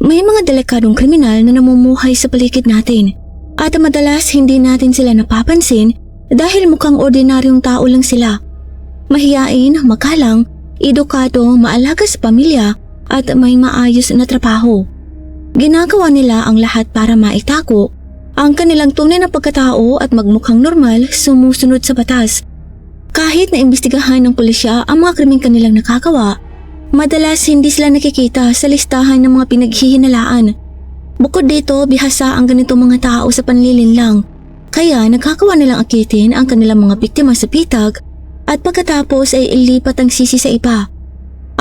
May mga delikadong kriminal na namumuhay sa paligid natin at madalas hindi natin sila napapansin dahil mukhang ordinaryong tao lang sila. Mahiyain, makalang, edukado, maalaga sa pamilya at may maayos na trabaho. Ginagawa nila ang lahat para maitago ang kanilang tunay na pagkatao at magmukhang normal sumusunod sa batas. Kahit na imbestigahan ng pulisya ang mga krimeng kanilang nakagawa, madalas hindi sila nakikita sa listahan ng mga pinaghihinalaan. Bukod dito, bihasa ang ganitong mga tao sa panlilinlang, kaya nagkakawa nilang akitin ang kanilang mga biktima sa pitag at pagkatapos ay ilipat ang sisi sa iba.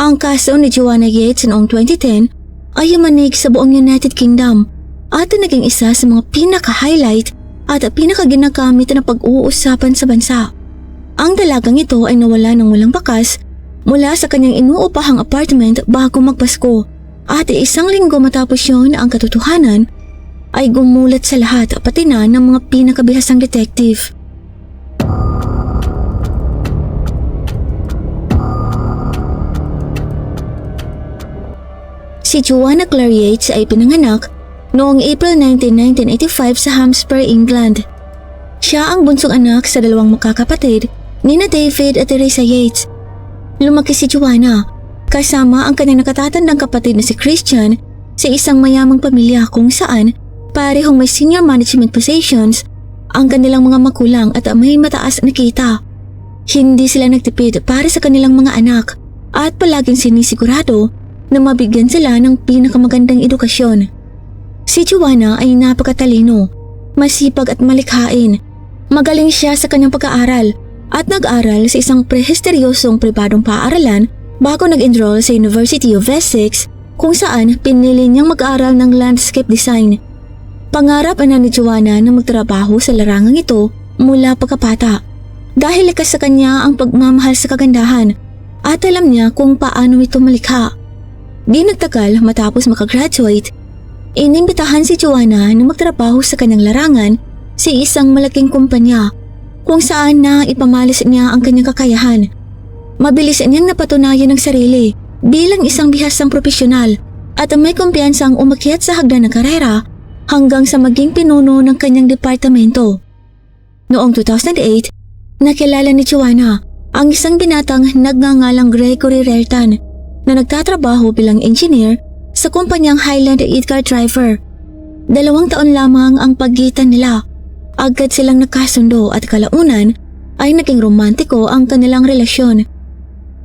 Ang kaso ni Joanna Yates noong 2010 ay yumanig sa buong United Kingdom at naging isa sa mga pinaka-highlight at pinaka-ginagamit na pag-uusapan sa bansa. Ang dalagang ito ay nawala ng walang bakas mula sa kanyang inuupahang apartment bago magpasko at isang linggo matapos yun ang katotohanan ay gumulat sa lahat pati na ng mga pinakabihasang detective. Si Joanna Claire Yates ay pinanganak noong April 19, 1985 sa Hampshire, England. Siya ang bunsong anak sa dalawang magkakapatid nina David at Teresa Yates. Lumaki si Joanna kasama ang kanyang nakatatandang kapatid na si Christian sa isang mayamang pamilya kung saan parehong may senior management positions ang kanilang mga magulang at may mataas na kita. Hindi sila nagtipid para sa kanilang mga anak at palaging sinisigurado na mabigyan sila ng pinakamagandang edukasyon. Si Joanna ay napakatalino, masipag at malikhain. Magaling siya sa kanyang pag-aaral at nag-aral sa isang prestigyosong pribadong paaralan bago nag-enroll sa University of Essex kung saan pinili niyang mag-aral ng landscape design. Pangarap na ni Joanna na magtrabaho sa larangang ito mula pagkabata dahil likas sa kanya ang pagmamahal sa kagandahan at alam niya kung paano ito malikha. Di nagtagal matapos makagraduate, inimbitahan si Joanna na magtrabaho sa kanyang larangan sa isang malaking kumpanya kung saan na ipamalas niya ang kanyang kakayahan. Mabilis niyang napatunayan ang sarili bilang isang bihasang profesional at may kumpiyansang umakyat sa hagdan ng karera hanggang sa maging pinuno ng kanyang departamento. Noong 2008, nakilala ni Joanna ang isang binatang nagngangalang Gregory Rertan na nagtatrabaho bilang engineer sa kumpanyang Highland Edgar Driver. 2 taon lamang ang pagitan nila. Agad silang nagkasundo at kalaunan ay naging romantiko ang kanilang relasyon.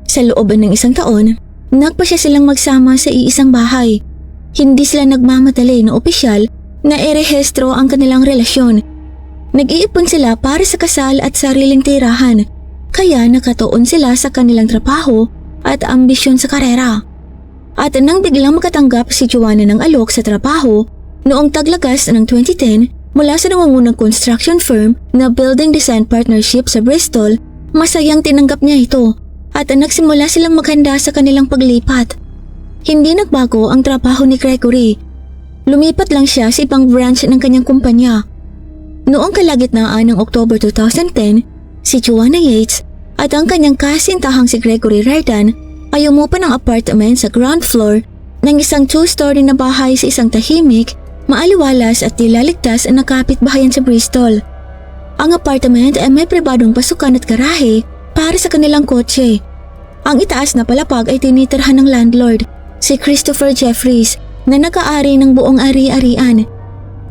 Sa loob ng 1 taon, nagpasya silang magsama sa iisang bahay. Hindi sila nagmamadali na opisyal na erehistro ang kanilang relasyon. Nag-iipon sila para sa kasal at sariling tirahan, kaya nakatuon sila sa kanilang trabaho at ambisyon sa karera. At nang biglang makatanggap si Joanna ng alok sa trabaho noong taglagas ng 2010 mula sa nangungunang construction firm na Building Design Partnership sa Bristol, masayang tinanggap niya ito at nagsimula silang maghanda sa kanilang paglipat. Hindi nagbago ang trabaho ni Gregory. Lumipat lang siya sa ibang branch ng kanyang kumpanya. Noong kalagitnaan ng October 2010, si Joanna Yates at ang kanyang kasintahang si Gregory Rertan ay umupa ng apartment sa ground floor ng isang 2-story na bahay sa isang tahimik, maaliwalas at tila ligtas na kapitbahayan sa Bristol. Ang apartment ay may pribadong pasukan at garahe para sa kanilang kotse. Ang itaas na palapag ay tinitirhan ng landlord, si Christopher Jeffries, na nag-aari ng buong ari-arian.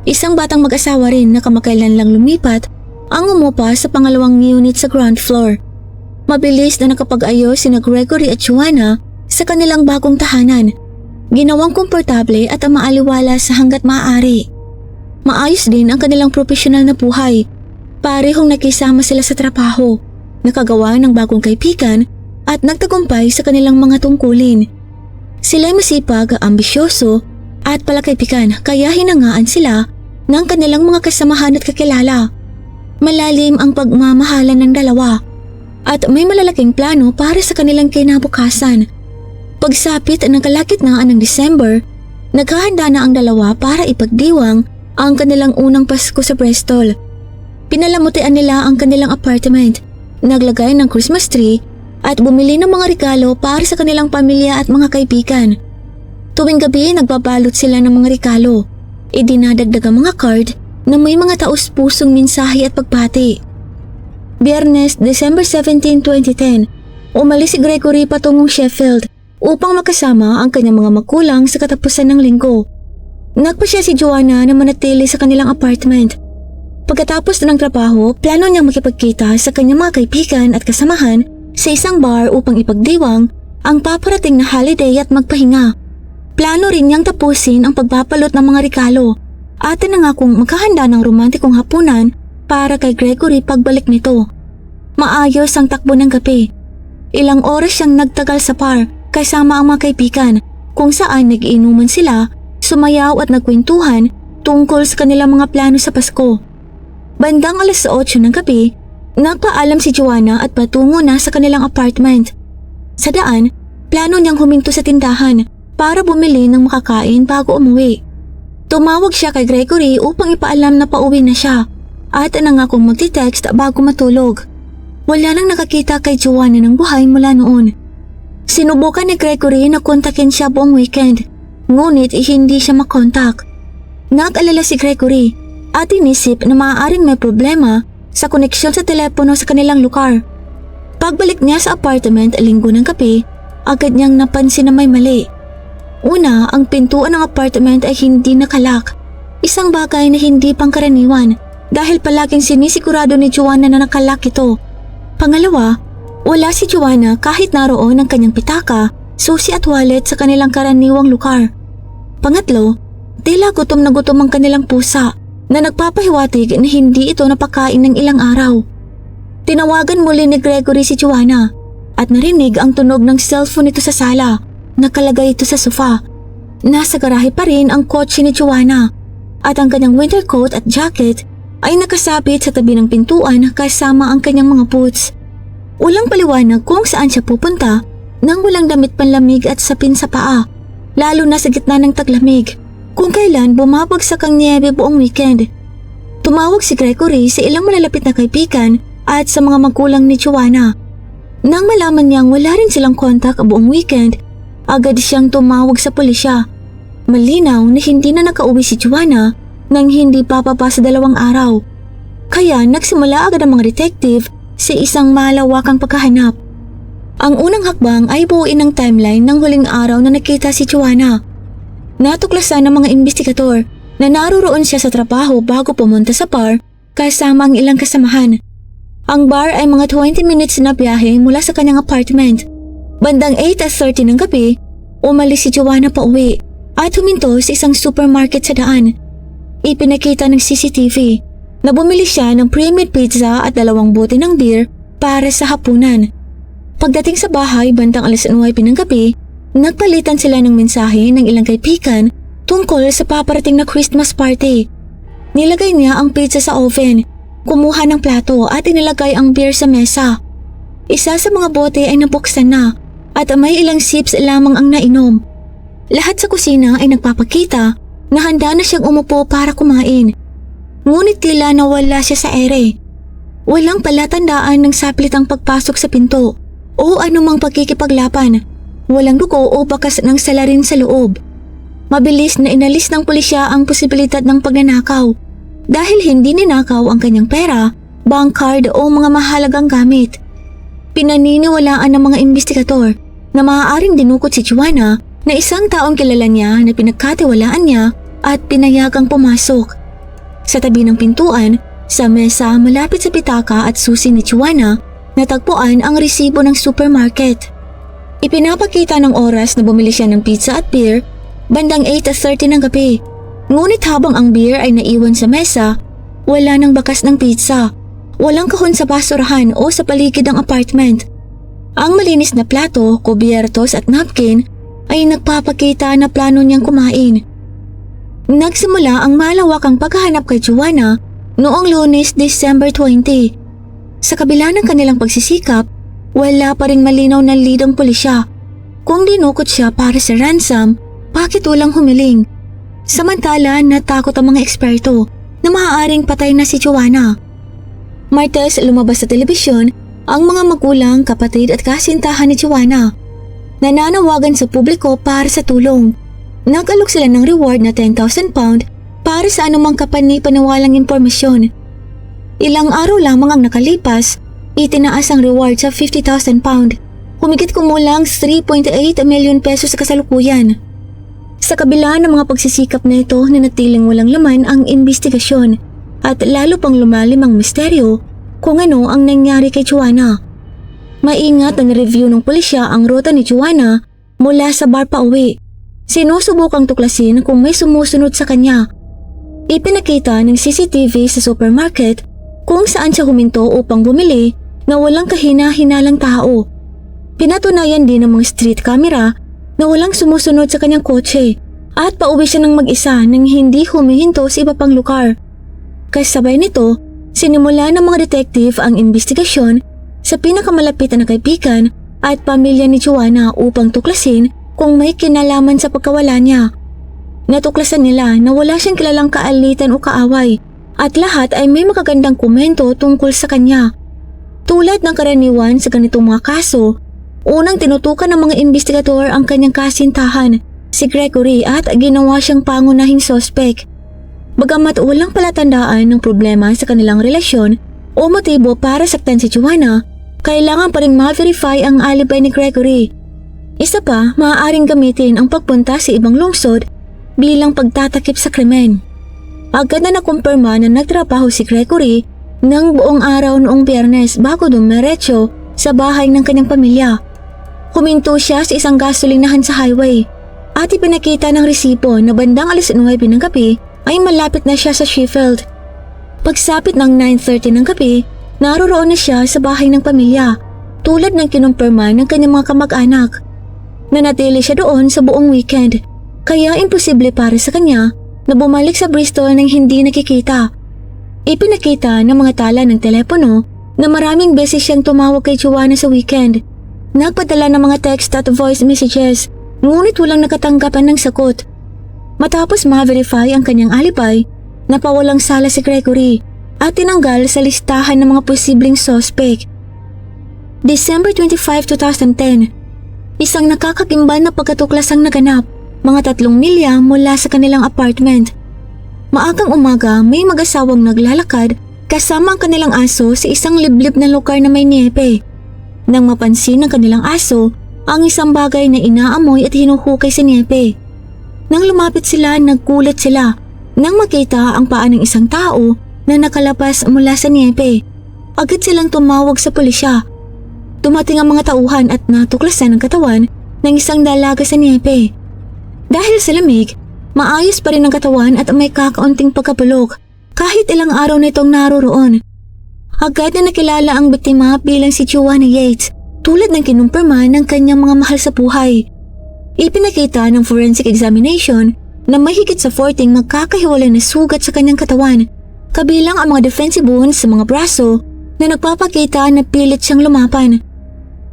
Isang batang mag-asawa rin na kamakailan lang lumipat ang umupa sa pangalawang unit sa ground floor. Mabilis na nakapag-ayos sina Gregory at Joanna sa kanilang bagong tahanan. Ginawang komportable at maaliwala sa hanggat maaari. Maayos din ang kanilang profesional na buhay. Parehong nakisama sila sa trabaho, nakagawa ng bagong kaibigan at nagtagumpay sa kanilang mga tungkulin. Sila'y masipag, ambisyoso at palakaibigan kaya hinangaan sila ng kanilang mga kasamahan at kakilala. Malalim ang pagmamahalan ng dalawa at may malalaking plano para sa kanilang kinabukasan. Pagsapit ng kalagitnaan ng December, naghahanda na ang dalawa para ipagdiwang ang kanilang unang Pasko sa Bristol. Pinalamutian nila ang kanilang apartment, naglagay ng Christmas tree at bumili ng mga regalo para sa kanilang pamilya at mga kaibigan. Tuwing gabi nagbabalot sila ng mga regalo. Idinadagdag ang mga card na may mga taus-pusong mensahe at pagbati. Biyernes, December 17, 2010, umalis si Gregory patungong Sheffield upang makasama ang kanyang mga magulang sa katapusan ng linggo. Nagpasya si Joanna na manatili sa kanilang apartment. Pagkatapos ng trabaho, plano niyang makipagkita sa kanyang mga kaibigan at kasamahan sa isang bar upang ipagdiwang ang paparating na holiday at magpahinga. Plano rin niyang tapusin ang pagpapalot ng mga regalo at nangakong maghahanda ng romantikong hapunan para kay Gregory pagbalik nito. Maayos ang takbo ng gabi. Ilang oras siyang nagtagal sa bar kasama ang mga kaibigan kung saan nag-iinuman sila, sumayaw at nagkwentuhan tungkol sa kanilang mga plano sa Pasko. Bandang alas 8 ng gabi, nagpaalam si Joanna at patungo na sa kanilang apartment. Sa daan, plano niyang huminto sa tindahan para bumili ng makakain bago umuwi. Tumawag siya kay Gregory upang ipaalam na pauwi na siya at nangakong magti-text bago matulog. Wala nang nakakita kay Joanna ng buhay mula noon. Sinubukan ni Gregory na kontakin siya buong weekend, ngunit hindi siya makontak. Nag-alala si Gregory at inisip na maaaring may problema sa koneksyon sa telepono sa kanilang lugar. Pagbalik niya sa apartment linggo ng gabi, agad niyang napansin na may mali. Una, ang pintuan ng apartment ay hindi nakalak. Isang bagay na hindi pangkaraniwan dahil palaging sinisigurado ni Joanna na nakalak ito. Pangalawa, wala si Joanna kahit naroon ang kanyang pitaka, susi at wallet sa kanilang karaniwang lugar. Pangatlo, tila gutom na gutom ang kanilang pusa na nagpapahiwatig na hindi ito napakain ng ilang araw. Tinawagan muli ni Gregory si Joanna at narinig ang tunog ng cellphone nito sa sala. Nakalagay ito sa sofa. Nasa garahe pa rin ang kotse ni Joanna at ang kanyang winter coat at jacket ay nakasabit sa tabi ng pintuan kasama ang kanyang mga boots. Walang paliwanag kung saan siya pupunta nang walang damit panlamig at sapin sa paa, lalo na sa gitna ng taglamig, kung kailan bumabagsak ang niyebe buong weekend. Tumawag si Gregory sa ilang malalapit na kaibigan at sa mga magulang ni Joanna. Nang malaman niyang wala rin silang kontak buong weekend, agad siyang tumawag sa pulisya. Malinaw na hindi na nakauwi si Joanna nang hindi papapa sa 2 araw. Kaya nagsimula agad ang mga detective sa isang malawakang paghahanap. Ang unang hakbang ay buuin ang timeline ng huling araw na nakita si Joanna. Natuklasan ng mga investigador na naroroon siya sa trabaho bago pumunta sa bar kasama ang ilang kasamahan. Ang bar ay mga 20 minutes na biyahe mula sa kanyang apartment. Bandang 8:30 ng gabi, umalis si Joanna pa uwi at huminto sa isang supermarket sa daan. Ipinakita ng CCTV na bumili siya ng pre-made pizza at 2 bote ng beer para sa hapunan. Pagdating sa bahay bandang alas 9 ng gabi, nagpalitan sila ng mensahe ng ilang kaibigan tungkol sa paparating na Christmas party. Nilagay niya ang pizza sa oven, kumuha ng plato at inilagay ang beer sa mesa. Isa sa mga bote ay nabuksan na at may ilang sips lamang ang nainom. Lahat sa kusina ay nagpapakita na handa na siyang umupo para kumain. Ngunit tila nawala siya sa ere. Walang palatandaan ng saplitang pagpasok sa pinto o anumang pagkikipaglapan. Walang dugo o bakas ng salarin sa loob. Mabilis na inalis ng pulisya ang posibilidad ng pagnanakaw dahil hindi ninakaw ang kanyang pera, bank card o mga mahalagang gamit. Pinaniniwalaan ng mga investigador na maaaring dinukot si Joanna na isang taong kilala niya na pinagkatiwalaan niya at pinayagang pumasok. Sa tabi ng pintuan, sa mesa malapit sa pitaka at susi ni Joanna, natagpuan ang resibo ng supermarket. Ipinapakita ng oras na bumili siya ng pizza at beer bandang 8:30 ng gabi. Ngunit habang ang beer ay naiwan sa mesa, wala nang bakas ng pizza. Walang kahon sa basurahan o sa paligid ng apartment. Ang malinis na plato, kubyertos at napkin ay nagpapakita na plano niyang kumain. Nagsimula ang malawakang paghahanap kay Joanna noong Lunes, December 20. Sa kabila ng kanilang pagsisikap, wala pa ring malinaw na lead ang pulisya. Kung dinukot siya para sa ransom, bakit walang humiling? Samantala, natakot ang mga eksperto na maaaring patay na si Joanna. Martes lumabas sa telebisyon ang mga magulang, kapatid at kasintahan ni Joanna. Nananawagan sa publiko para sa tulong. Nag-alok sila ng reward na 10,000 pound para sa anumang kapani-paniwalang impormasyon. Ilang araw lamang ang nakalipas, itinaas ang reward sa 50,000 pound. Humigit kumulang 3.8 million pesos sa kasalukuyan. Sa kabila ng mga pagsisikap na ito, nanatiling walang laman ang investigasyon at lalo pang lumalim ang misteryo kung ano ang nangyari kay Joanna. Maingat na review ng pulisya ang ruta ni Joanna mula sa bar pa uwi. Sinusubukang tuklasin kung may sumusunod sa kanya. Ipinakita ng CCTV sa supermarket kung saan siya huminto upang bumili na walang kahina-hinalang tao. Pinatunayan din ng mga street camera na walang sumusunod sa kanyang kotse at pauwi siya ng mag-isa nang hindi humihinto sa iba pang lugar. Kasabay nito, sinimula ng mga detective ang investigasyon sa pinakamalapit na kaibigan at pamilya ni Joanna upang tuklasin kung may kinalaman sa pagkawala niya. Natuklasan nila na wala siyang kilalang kaalitan o kaaway at lahat ay may makagandang komento tungkol sa kanya. Tulad ng karaniwan sa ganitong mga kaso, unang tinutukan ng mga investigador ang kanyang kasintahan, si Gregory, at ginawa siyang pangunahing sospek. Bagamat walang palatandaan ng problema sa kanilang relasyon o motibo para saktan si Joanna, kailangan pa rin ma-verify ang alibi ni Gregory. Isa pa, maaaring gamitin ang pagpunta sa ibang lungsod bilang pagtatakip sa krimen. Agad na nakumpirma na nagtrabaho si Gregory ng buong araw noong Biyernes bago dumiretso sa bahay ng kanyang pamilya. Huminto siya sa isang gasolinahan sa highway at ipinakita ng resibo na bandang 9:00 ng gabi ay malapit na siya sa Sheffield. Pagsapit ng 9:30 ng gabi, naroroon na siya sa bahay ng pamilya tulad ng kinumpirma ng kanyang mga kamag-anak. Nanatili siya doon sa buong weekend, kaya imposible para sa kanya na bumalik sa Bristol nang hindi nakikita. Ipinakita ng mga tala ng telepono na maraming beses siyang tumawag kay Joanna sa weekend. Nagpadala ng mga text at voice messages, ngunit walang nakatanggapan ng sagot. Matapos ma-verify ang kanyang alibi, napawalang sala si Gregory at tinanggal sa listahan ng mga posibleng suspect. December 25, 2010, isang nakakakimbal na pagkatuklas ang naganap, mga 3 milya mula sa kanilang apartment. Maagang umaga, may mag-asawang naglalakad kasama ang kanilang aso sa isang liblib na lugar na may niebe. Nang mapansin ng kanilang aso ang isang bagay na inaamoy at hinuhukay sa niebe. Nang lumapit sila, naggulat sila nang makita ang paa ng isang tao na nakalabas mula sa niebe. Agad silang tumawag sa pulisya. Dumating ang mga tauhan at natuklasan ang katawan ng isang dalaga sa niebe. Dahil sa lamig, maayos pa rin ang katawan at may kakaunting pagkabulok kahit ilang araw na itong naroroon. Agad na nakilala ang biktima bilang si Joanna Yates tulad ng kinumpirma ng kanyang mga mahal sa buhay. Ipinakita ng forensic examination na may higit sa 40 magkakahiwalay na sugat sa kanyang katawan, kabilang ang mga defensive wounds sa mga braso na nagpapakita na pilit siyang lumapan.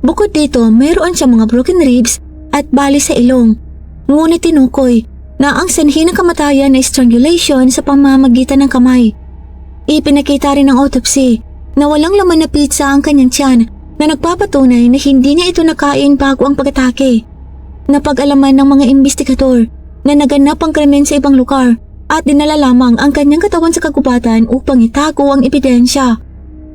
Bukod dito, mayroon siyang mga broken ribs at bali sa ilong. Ngunit tinukoy na ang sanhi ng kamatayan ay strangulation sa pamamagitan ng kamay. Ipinakita rin ng autopsy na walang laman na pizza ang kanyang tiyan na nagpapatunay na hindi niya ito nakain bago ang pag-atake. Napag-alaman ng mga investigador na naganap ang krimen sa ibang lugar at dinala lamang ang kanyang katawan sa kagubatan upang itago ang ebidensya.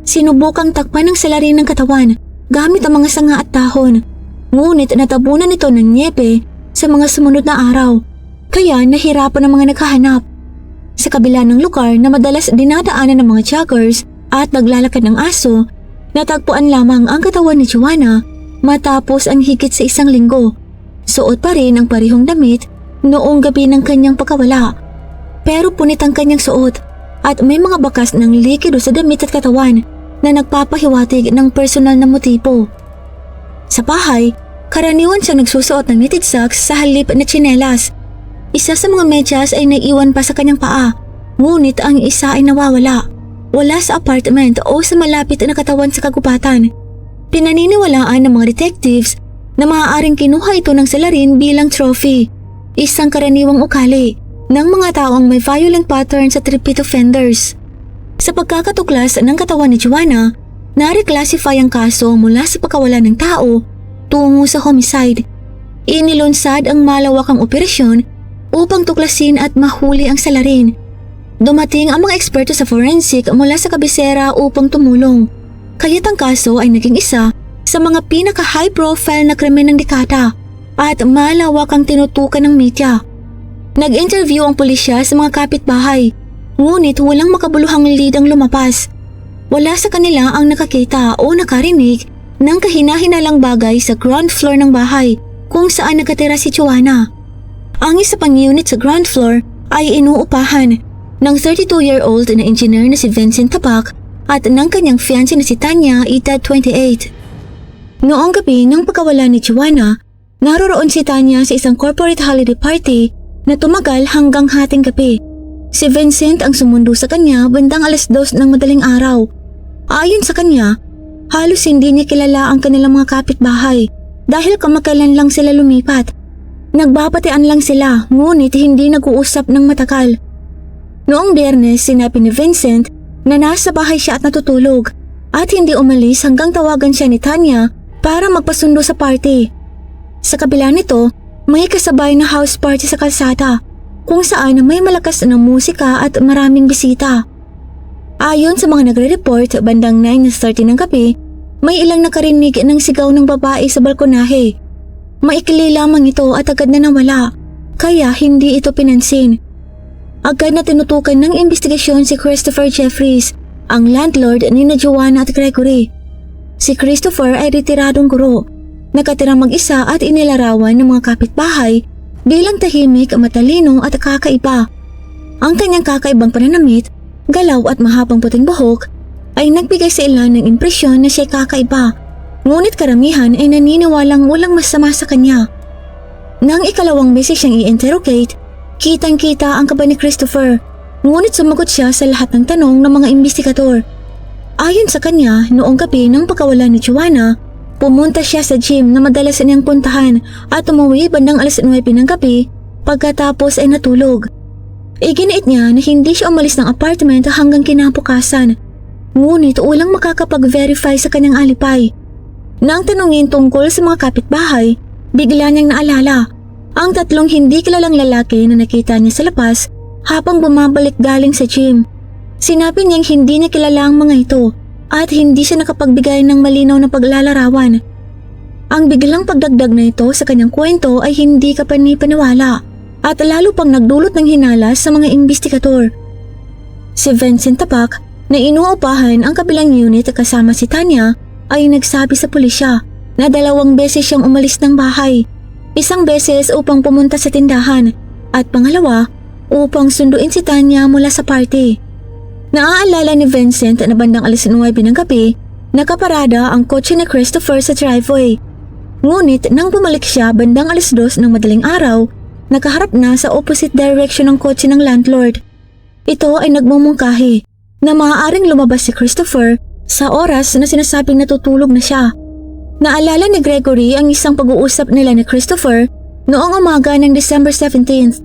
Sinubukang takpan ng salarin ng katawan gamit ang mga sanga at dahon, ngunit natabunan ito ng niebe sa mga sumunod na araw, kaya nahirapan ang mga naghahanap. Sa kabila ng lugar na madalas dinadaanan ng mga joggers at naglalakad ng aso, natagpuan lamang ang katawan ni Joanna matapos ang higit sa 1 linggo. Suot pa rin ang parehong damit noong gabi ng kanyang pagkawala, pero punit ang kanyang suot at may mga bakas ng likido sa damit at katawan na nagpapahiwatig ng personal na motibo. Sa bahay, karaniwan siyang nagsusuot ng knitted socks sa halip na tsinelas. Isa sa mga medyas ay naiwan pa sa kanyang paa, ngunit ang isa ay nawawala. Wala sa apartment o sa malapit na katawan sa kagubatan. Pinaniniwalaan ng mga detectives na maaaring kinuha ito ng salarin bilang trophy, isang karaniwang ugali ng mga taong may violent pattern sa repeat offenders. Sa pagkakatuklas ng katawan ni Joanna, na-reclassify ang kaso mula sa pagkawala ng tao tungo sa homicide. Inilunsad ang malawakang operasyon upang tuklasin at mahuli ang salarin. Dumating ang mga eksperto sa forensic mula sa kabisera upang tumulong. Kaya't ang kaso ay naging isa sa mga pinaka-high profile na krimen ng dekada at malawak ang tinutukan ng media. Nag-interview ang pulisya sa mga kapitbahay, ngunit walang makabuluhang lead ang lumapas. Wala sa kanila ang nakakita o nakarinig ng kahina-hinalang bagay sa ground floor ng bahay kung saan nakatira si Joanna. Ang isa pang unit sa ground floor ay inuupahan ng 32-year-old na engineer na si Vincent Tapac at ng kanyang fiancé na si Tanya, edad 28. Noong gabi ng pagkawala ni Joanna, naroroon si Tanya sa isang corporate holiday party na tumagal hanggang hating gabi. Si Vincent ang sumundo sa kanya bandang 2:00 ng madaling araw. Ayon sa kanya, halos hindi niya kilala ang kanilang mga kapitbahay dahil kamakailan lang sila lumipat. Nagbabatian lang sila ngunit hindi nag-uusap ng matagal. Noong Biyernes, sinabi ni Vincent na nasa bahay siya at natutulog at hindi umalis hanggang tawagan siya ni Tanya para magpasundo sa party. Sa kabila nito, may kasabay na house party sa kalsada kung saan may malakas na musika at maraming bisita. Ayon sa mga nagre-report, bandang 9:30 ng gabi, may ilang nakarinig ng sigaw ng babae sa balkonahe. Maikli lamang ito at agad na nawala, kaya hindi ito pinansin. Agad na tinutukan ng investigasyon si Christopher Jeffries, ang landlord ni Joanna at Gregory. Si Christopher ay retiradong guro, nakatira mag-isa at inilarawan ng mga kapitbahay bilang tahimik, matalino at kakaiba. Ang kanyang kakaibang pananamit, galaw at mahabang puting buhok ay nagbigay sa ilan ng impresyon na siya'y kakaiba, ngunit karamihan ay naniniwalang walang masama sa kanya. Nang ikalawang beses siyang i-interrogate, kitang-kita ang kaba ni Christopher, ngunit sumagot siya sa lahat ng tanong ng mga investigador. Ayon sa kanya, noong gabi ng pagkawala ni Joanna, pumunta siya sa gym na madalas niyang puntahan at umuwi bandang 9:00 ng gabi pagkatapos ay natulog. Iginiit niya na hindi siya umalis ng apartment hanggang kinabukasan, ngunit walang makakapag-verify sa kanyang alipay. Nang tanungin tungkol sa mga kapitbahay, bigla niyang naalala ang 3 hindi kilalang lalaki na nakita niya sa labas habang bumabalik galing sa gym. Sinabi niyang hindi niya kilala ang mga ito at hindi siya nakapagbigay ng malinaw na paglalarawan. Ang biglang pagdagdag na ito sa kanyang kwento ay hindi kapani-paniwala at lalo pang nagdulot ng hinala sa mga investigador. Si Vincent Tapac na inuupahan ang kabilang unit kasama si Tanya ay nagsabi sa pulisya na 2 beses siyang umalis ng bahay. Isang beses upang pumunta sa tindahan at pangalawa upang sunduin si Tanya mula sa party. Naaalala ni Vincent na bandang 9:00 ng gabi, nakaparada ang kotse ni Christopher sa driveway. Ngunit nang bumalik siya bandang 2:00 ng madaling araw, nakaharap na sa opposite direction ng kotse ng landlord. Ito ay nagmumungkahi na maaaring lumabas si Christopher sa oras na sinasabing natutulog na siya. Naalala ni Gregory ang isang pag-uusap nila ni Christopher noong umaga ng December 17th.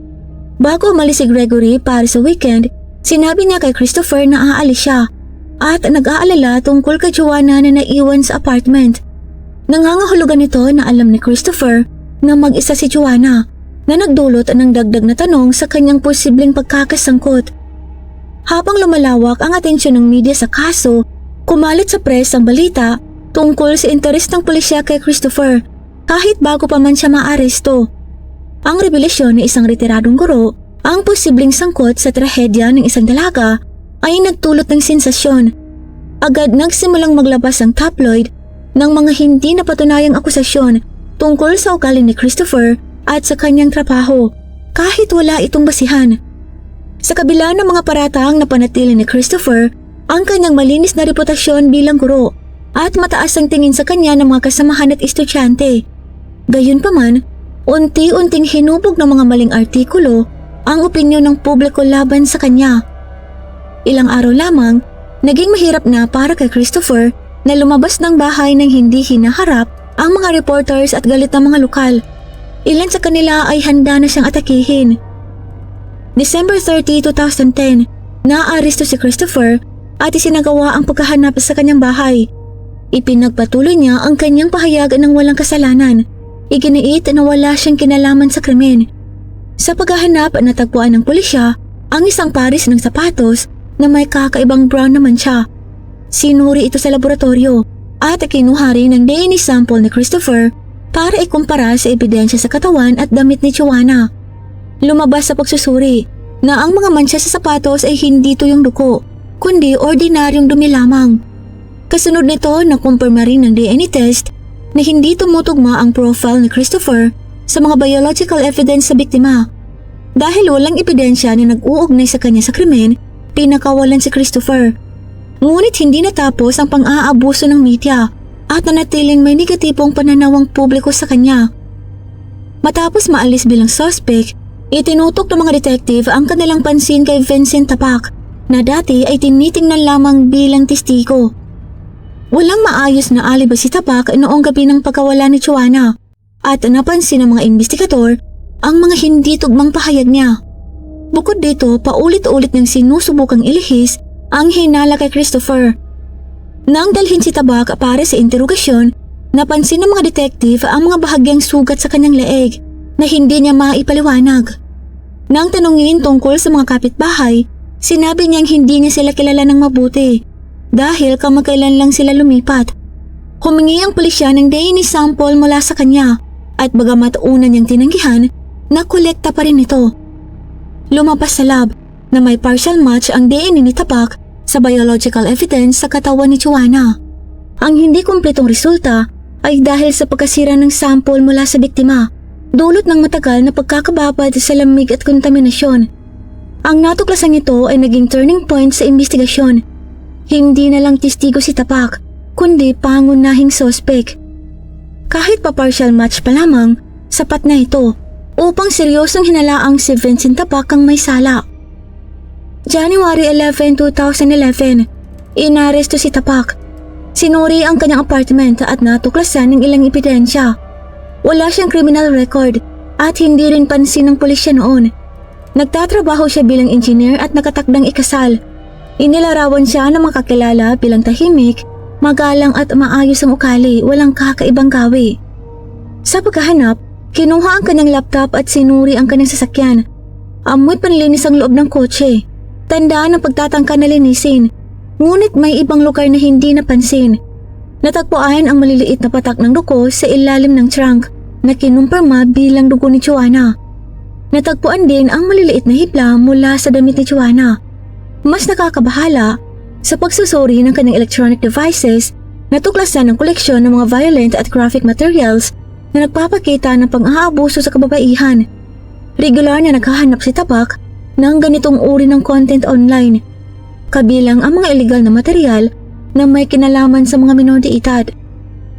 Bago umalis si Gregory para sa weekend, sinabi niya kay Christopher na aalis siya at nag-aalala tungkol kay Joanna na naiwan sa apartment. Nangangahulugan ito na alam ni Christopher na mag-isa si Joanna, na nagdulot ng dagdag na tanong sa kanyang posibleng pagkakasangkot. Habang lumalawak ang atensyon ng media sa kaso, kumalit sa press ang balita tungkol sa interes ng pulisya kay Christopher kahit bago pa man siya maaresto. Ang revelasyon ng isang retiradong guro, ang posibleng sangkot sa trahedya ng isang dalaga ay nagdulot ng sensasyon. Agad nagsimulang maglabas ang tabloid ng mga hindi napatunayang akusasyon tungkol sa ugali ni Christopher at sa kanyang trabaho kahit wala itong basihan. Sa kabila ng mga paratang na panatili ni Christopher ang kanyang malinis na reputasyon bilang guro at mataas ang tingin sa kanya ng mga kasamahan at estudyante. Gayunpaman, unti-unting hinubog ng mga maling artikulo ang opinyon ng publiko laban sa kanya. Ilang araw lamang, naging mahirap na para kay Christopher na lumabas ng bahay nang hindi hinaharap ang mga reporters at galit ng mga lokal. Ilan sa kanila ay handa na siyang atakihin. December 30, 2010, naaresto si Christopher at isinagawa ang paghahanap sa kanyang bahay. Ipinagpatuloy niya ang kanyang pahayag ng walang kasalanan. Iginiit na wala siyang kinalaman sa krimen. Sa paghahanap, natagpuan ng pulisya ang isang pares ng sapatos na may kakaibang brown naman siya. Sinuri ito sa laboratorio at kinuha rin ng DNA sample ni Christopher para ikumpara sa ebidensya sa katawan at damit ni Joanna. Lumabas sa pagsusuri na ang mga mancha sa sapatos ay hindi tuyong dugo, kundi ordinaryong dumi lamang. Kasunod nito, nakumpirma rin ng DNA test na hindi tumutugma ang profile ni Christopher sa mga biological evidence sa biktima. Dahil walang ebidensya na nag-uugnay sa kanya sa krimen, pinakawalan si Christopher. Ngunit hindi natapos ang pang-aabuso ng media at nanatiling may negatibong pananawang publiko sa kanya. Matapos maalis bilang suspect, itinutok ng mga detective ang kanilang pansin kay Vincent Tapak na dati ay tinitingnan lamang bilang testigo. Walang maayos na alibi si Tapak noong gabi ng pagkawala ni Joanna at napansin ng mga investigador ang mga hindi tugmang pahayag niya. Bukod dito, paulit-ulit niyang sinusubukang ilihis ang hinala kay Christopher. Nang dalhin si Tapak para sa interogasyon, napansin ng mga detective ang mga bahagyang sugat sa kanyang leeg na hindi niya maipaliwanag. Nang tanungin tungkol sa mga kapitbahay, sinabi niyang hindi niya sila kilala ng mabuti dahil kamakailan lang sila lumipat. Humingi ang pulisya ng DNA sample mula sa kanya at bagamat una niyang tinanggihan, nakolekta pa rin ito. Lumabas sa lab na may partial match ang DNA ni Tapak sa biological evidence sa katawan ni Joanna. Ang hindi kumpletong resulta ay dahil sa pagkasira ng sample mula sa biktima, dulot ng matagal na pagkakababad sa lamig at kontaminasyon. Ang natuklasan ito ay naging turning point sa investigasyon. Hindi na lang testigo si Tapak, kundi pangunahing suspect. Kahit pa partial match pa lamang, sapat na ito upang seryosong hinalaang si Vincent Tapak ang may sala. January 11, 2011, inaresto si Tapak. Sinuri ang kanyang apartment at natuklasan ng ilang ebidensya. Wala siyang criminal record at hindi rin pansin ng pulisya noon. Nagtatrabaho siya bilang engineer at nakatakdang ikasal. Inilarawan siya ng mga kakilala bilang tahimik, magalang at maayos ang ugali, walang kakaibang gawi. Sa paghahanap, kinuha ang kanyang laptop at sinuri ang kanyang sasakyan. Amoy panlinis ang loob ng kotse. Tandaan ang pagtatangka na linisin, ngunit may ibang lugar na hindi napansin. Natagpuan ang maliliit na patak ng dugo sa ilalim ng trunk na kinumpirma bilang dugo ni Joanna. Natagpuan din ang maliliit na hibla mula sa damit ni Joanna. Mas nakakabahala, sa pagsusuri ng kanyang electronic devices, natuklasan ang koleksyon ng mga violent at graphic materials na nagpapakita ng pang-aabuso sa kababaihan. Regular na naghahanap si Tapak ng ganitong uri ng content online, kabilang ang mga illegal na material na may kinalaman sa mga minor de edad.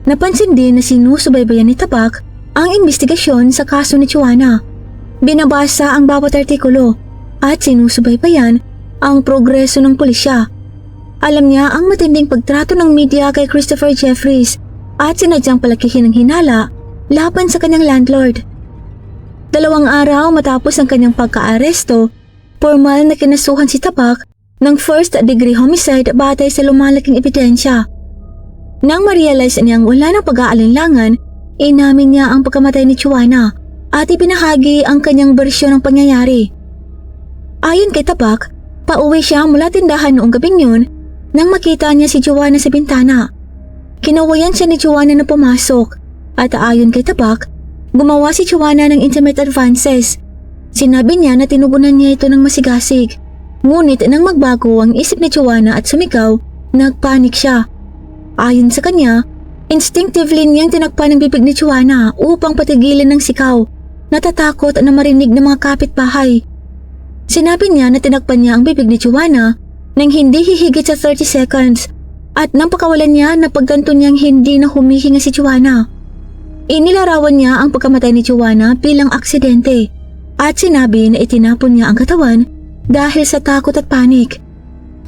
Napansin din na sinusubaybayan ni Tapak ang investigasyon sa kaso ni Joanna. Binabasa ang bawat artikulo at sinusubaybayan ang progreso ng pulisya. Alam niya ang matinding pagtrato ng media kay Christopher Jeffries at sinadyang palakihin ng hinala laban sa kanyang landlord. 2 araw matapos ang kanyang pagka-aresto, formal na kinasuhan si Tapak ng first-degree homicide batay sa lumalaking ebidensya. Nang ma-realize niyang wala ng pag-aalinlangan, inamin niya ang pagkamatay ni Joanna at ibinahagi ang kanyang bersyon ng pangyayari. Ayon kay Tapak, pauwi siya mula tindahan noong gabing yun nang makita niya si Joanna sa bintana. Kinawayan siya ni Joanna na pumasok at ayon kay Tapak, gumawa si Joanna ng intimate advances. Sinabi niya na tinugunan niya ito ng masigasig. Ngunit nang magbago ang isip ni Joanna at sumigaw, nagpanik siya. Ayon sa kanya, instinctively niyang tinakpan ang bibig ni Joanna upang patigilin ng sigaw. Natatakot na marinig ng mga kapitbahay. Sinabi niya na tinakpan niya ang bibig ni Joanna nang hindi hihigit sa 30 seconds at nang pakawalan niya na pagganto niyang hindi na humihinga si Joanna. Inilarawan niya ang pagkamatay ni Joanna bilang aksidente at sinabi na itinapon niya ang katawan dahil sa takot at panik.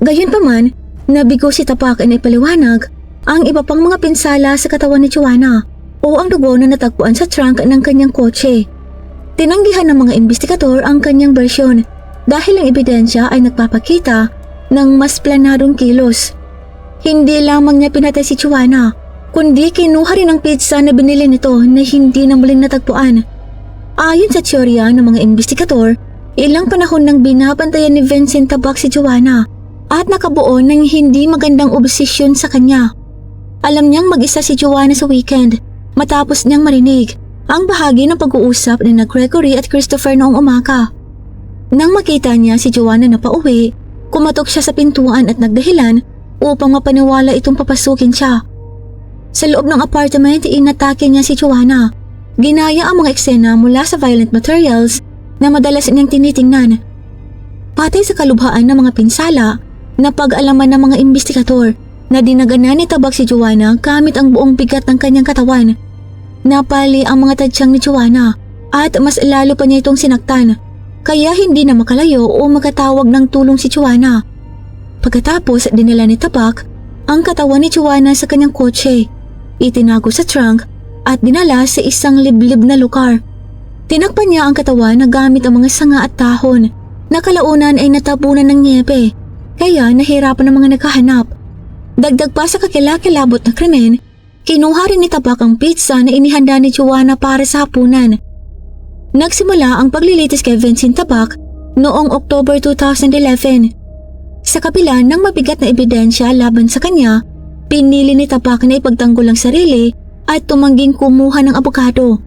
Gayunpaman, nabigo si Tapak na ipaliwanag ang iba pang mga pinsala sa katawan ni Joanna o ang dugo na natagpuan sa trunk ng kanyang kotse. Tinanggihan ng mga investigador ang kanyang bersyon dahil ang ebidensya ay nagpapakita ng mas planadong kilos. Hindi lamang niya pinatay si Joanna, kundi kinuha rin ang pizza na binili nito na hindi na muling natagpuan. Ayon sa teorya ng mga investigador, ilang panahon nang binabantayan ni Vincent Tabak si Joanna at nakabuo ng hindi magandang obsesyon sa kanya. Alam niyang mag-isa si Joanna sa weekend matapos niyang marinig ang bahagi ng pag-uusap ni Gregory at Christopher noong umaga. Nang makita niya si Joanna na pauwi, kumatok siya sa pintuan at nagdahilan upang mapaniwala itong papasukin siya. Sa loob ng apartment, inatake niya si Joanna. Ginaya ang mga eksena mula sa violent materials na madalas niyang tinitingnan. Pati sa kalubhaan ng mga pinsala na pag-alaman ng mga investigador na dinaganan ni Tabak si Joanna gamit ang buong bigat ng kanyang katawan. Napali ang mga tadyang ni Joanna at mas lalo pa niya itong sinaktan, kaya hindi na makalayo o makatawag ng tulong si Joanna. Pagkatapos dinala ni Tabak ang katawan ni Joanna sa kanyang kotse, itinago sa trunk at dinala sa isang liblib na lugar. Tinakpan niya ang katawan na gamit ang mga sanga at dahon na kalaunan ay natabunan ng niebe, kaya nahirapan ang mga naghahanap. Dagdag pa sa kakilakilabot na krimen, kinuha rin ni Tabak ang pizza na inihanda ni Joanna para sa hapunan. Nagsimula ang paglilitis kay Vincent Tabak noong October 2011. Sa kabila ng mabigat na ebidensya laban sa kanya, pinili ni Tabak na ipagtanggol ang sarili at tumangging kumuha ng abogado.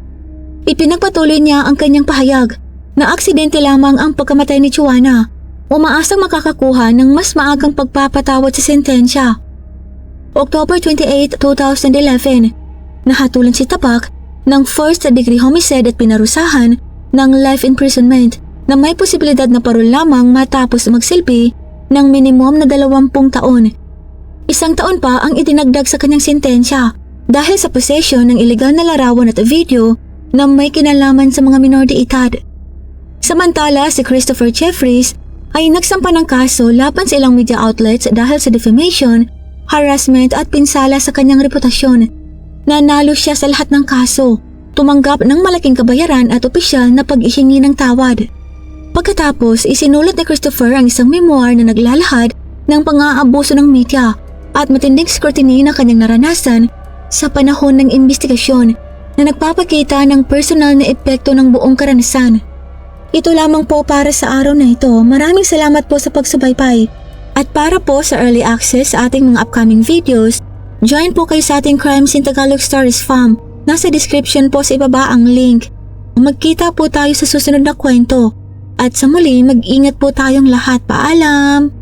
Ipinagpatuloy niya ang kanyang pahayag na aksidente lamang ang pagkamatay ni Joanna, umaasang makakakuha ng mas maagang pagpapatawad sa sentensya. October 28, 2011, nahatulan si Tabak ng first-degree homicide at pinarusahan ng life imprisonment na may posibilidad na parol lamang matapos magsilbi ng minimum na 20 taon. 1 taon pa ang idinagdag sa kanyang sentensya dahil sa possession ng iligal na larawan at video na may kinalaman sa mga minor de edad. Samantala, si Christopher Jeffries ay nagsampa ng kaso laban sa ilang media outlets dahil sa defamation, harassment at pinsala sa kanyang reputasyon. Nanalo siya sa lahat ng kaso, tumanggap ng malaking kabayaran at opisyal na pag-ihingi ng tawad. Pagkatapos, isinulat ni Christopher ang isang memoir na naglalahad ng pang-aabuso ng media at matinding scrutiny na kanyang naranasan sa panahon ng investigasyon na nagpapakita ng personal na epekto ng buong karanasan. Ito lamang po para sa araw na ito. Maraming salamat po sa pagsubaybay. At para po sa early access sa ating mga upcoming videos, join po kayo sa ating Crimes in Tagalog Stories Fam. Nasa description po sa ibaba ang link. Magkita po tayo sa susunod na kwento. At sa muli, mag-ingat po tayong lahat. Paalam!